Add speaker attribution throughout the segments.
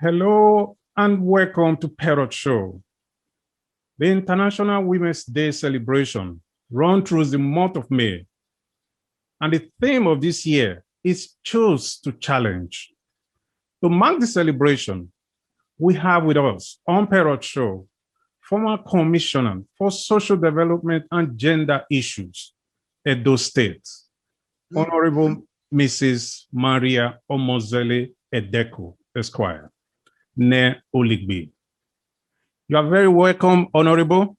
Speaker 1: Hello and welcome to Parrot Show, the International Women's Day celebration run through the month of May. And the theme of this year is Choose to Challenge. To mark the celebration, we have with us on Parrot Show, former Commissioner for Social Development and Gender Issues, Edo State, Honorable Mrs. Marie Omonzele Edeko, Esquire. Marie Oligbi. You are very welcome, Honorable.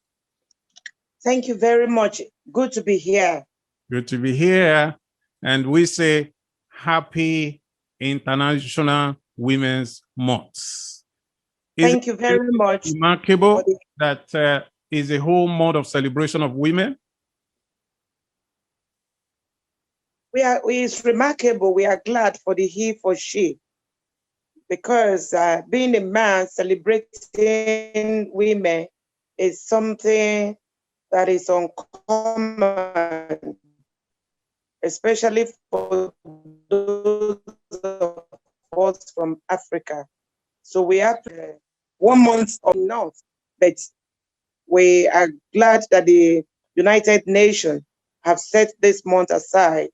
Speaker 2: Thank you very much. Good to be here.
Speaker 1: Good to be here. And we say Happy International Women's Month.
Speaker 2: Thank you very much.
Speaker 1: Remarkable that is a whole month of celebration of women.
Speaker 2: It's remarkable. We are glad for the he, for she. Because being a man celebrating women is something that is uncommon, especially for those of us from Africa. So we have 1 month of North, but we are glad that the United Nations have set this month aside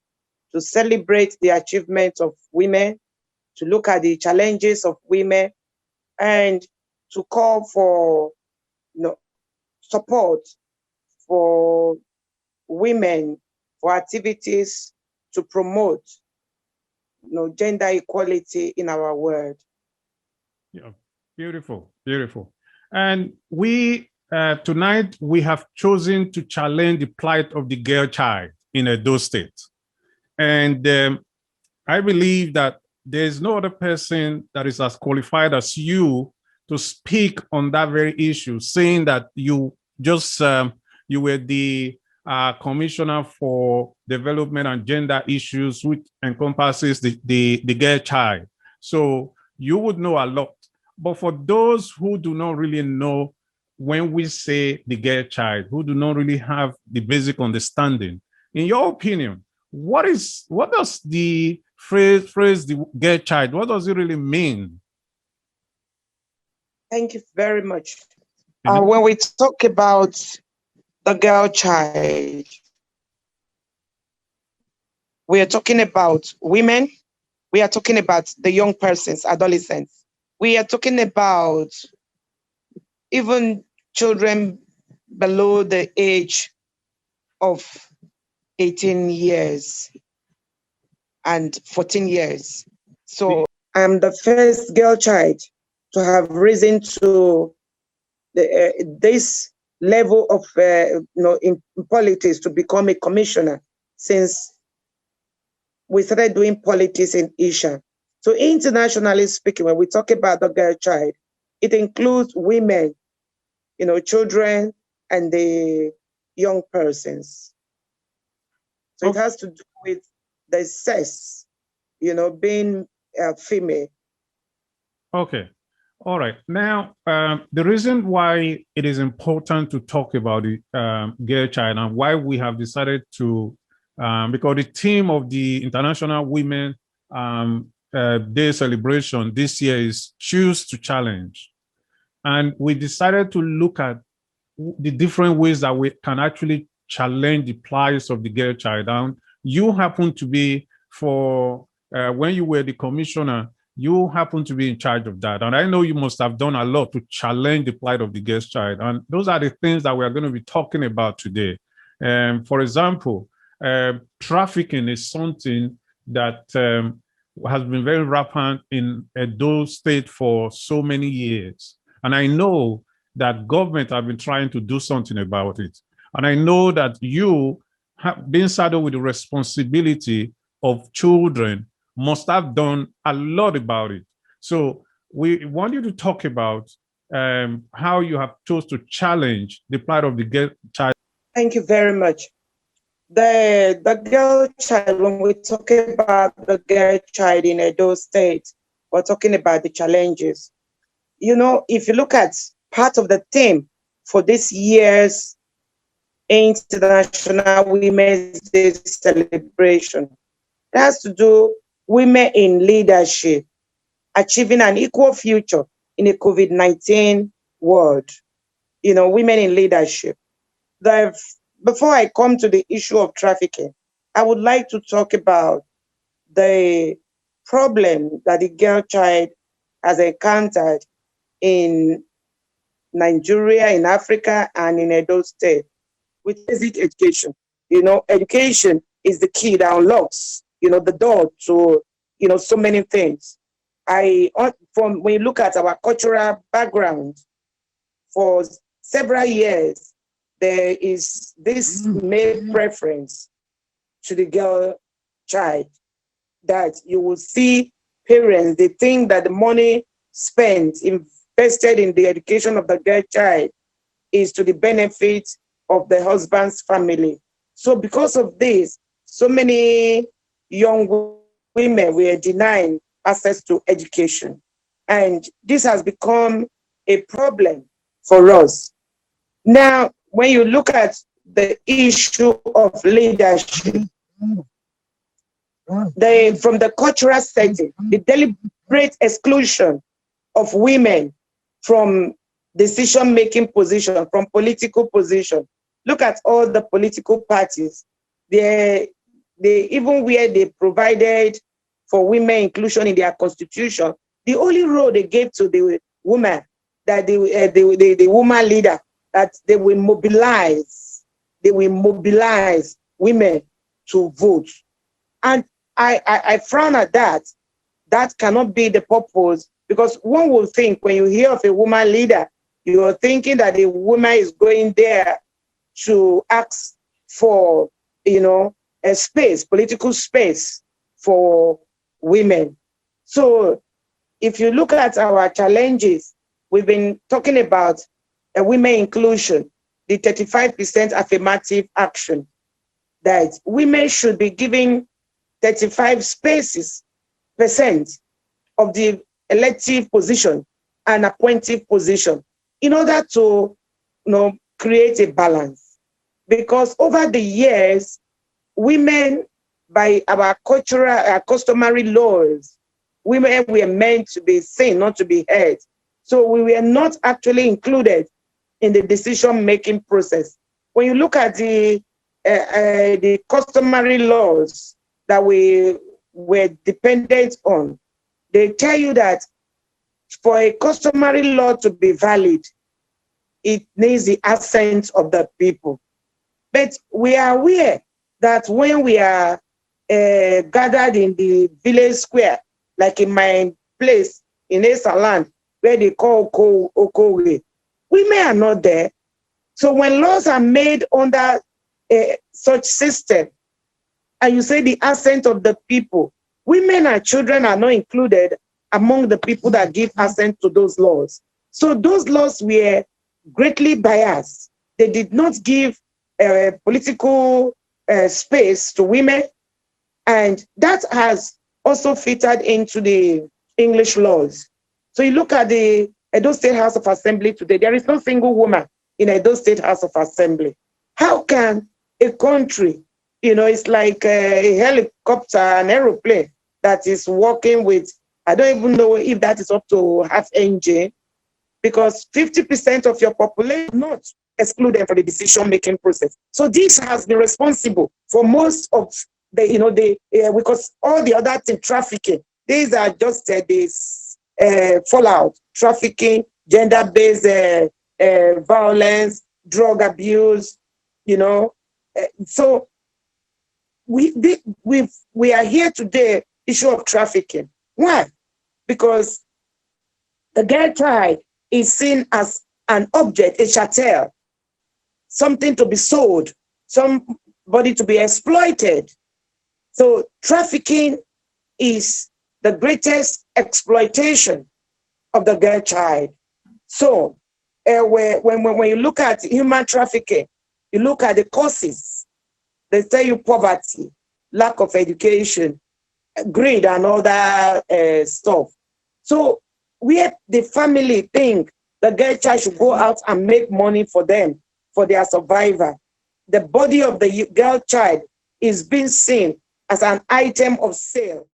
Speaker 2: to celebrate the achievements of women, to look at the challenges of women, and to call for support for women, for activities to promote gender equality in our world.
Speaker 1: Yeah, beautiful, beautiful. And we tonight we have chosen to challenge the plight of the girl child in Edo State. And I believe that there's no other person that is as qualified as you to speak on that very issue, saying that you just you were the Commissioner for Development and Gender Issues, which encompasses the girl child. So you would know a lot. But for those who do not really know, when we say the girl child, who do not really have the basic understanding, in your opinion, what does the phrase the girl child, what does it really mean?
Speaker 2: Thank you very much. When we talk about the girl child, we are talking about women, we are talking about the young persons, adolescents. We are talking about even children below the age of 18 years and 14 years. So I'm the first girl child to have risen to this level of in politics, to become a commissioner, since we started doing politics in Isha. So internationally speaking, when we talk about the girl child, it includes women, children, and the young persons. So it has to do with the sex, being female.
Speaker 1: Okay. All right. Now, the reason why it is important to talk about the girl child and why we have decided to, because the theme of the International Women Day celebration this year is Choose to Challenge. And we decided to look at the different ways that we can actually challenge the plight of the girl child. And you happen to be, when you were the commissioner, you happen to be in charge of that. And I know you must have done a lot to challenge the plight of the girl child. And those are the things that we are going to be talking about today. For example, trafficking is something that has been very rampant in Edo State for so many years. And I know that government have been trying to do something about it. And I know that you have been saddled with the responsibility of children, must have done a lot about it. So we want you to talk about how you have chosen to challenge the plight of the girl child.
Speaker 2: Thank you very much. The girl child, when we talk about the girl child in Edo State, we're talking about the challenges. If you look at part of the theme for this year's International Women's Day celebration, it has to do women in leadership. achieving an equal future in a COVID-19 world. Women in leadership. Before I come to the issue of trafficking, I would like to talk about the problem that the girl child has encountered in Nigeria, in Africa, and in Edo State with basic education. Education is the key that unlocks, the door to, so many things. When you look at our cultural background, for several years, there is this male preference to the girl child, that you will see parents, they think that the money spent, invested in the education of the girl child is to the benefit of the husband's family. So because of this, so many young women were denying access to education. And this has become a problem for us. Now, when you look at the issue of leadership, from the cultural setting, the deliberate exclusion of women from decision-making position, from political position. Look at all the political parties. They even where they provided for women inclusion in their constitution, the only role they gave to the woman, that the woman leader, that they will mobilize women to vote. And I frown at that. That cannot be the purpose, because one will think when you hear of a woman leader, you're thinking that the woman is going there to ask for, a space, political space for women. So if you look at our challenges, we've been talking about women inclusion, the 35% affirmative action, that women should be giving 35 percent of the elective position and appointive position in order to create a balance. Because over the years, women, by our cultural, our customary laws, women were meant to be seen, not to be heard. So we were not actually included in the decision-making process. When you look at the customary laws that we were dependent on, they tell you that for a customary law to be valid, it needs the assent of the people. But we are aware that when we are gathered in the village square, like in my place in Esan land, where they call Okowe, women are not there. So when laws are made under such system, and you say the assent of the people, women and children are not included among the people that give assent to those laws. So those laws were greatly biased. They did not give political space to women, and that has also filtered into the English laws. So you look at the Edo State House of Assembly today, there is no single woman in Edo State House of Assembly. How can a country, it's like a helicopter, an aeroplane that is working with, I don't even know if that is up to half engine, because 50% of your population is not excluded from the decision-making process. So this has been responsible for most of the, because all the other things, trafficking, these are just this fallout, trafficking, gender-based violence, drug abuse, so we are here today, issue of trafficking. Why? Because the girl child is seen as an object, a chattel, something to be sold, somebody to be exploited. So trafficking is the greatest exploitation of the girl child. So when you look at human trafficking, you look at the causes. They tell you poverty, lack of education, greed, and all that stuff. So where the family think the girl child should go out and make money for them, for their survival, the body of the girl child is being seen as an item of sale.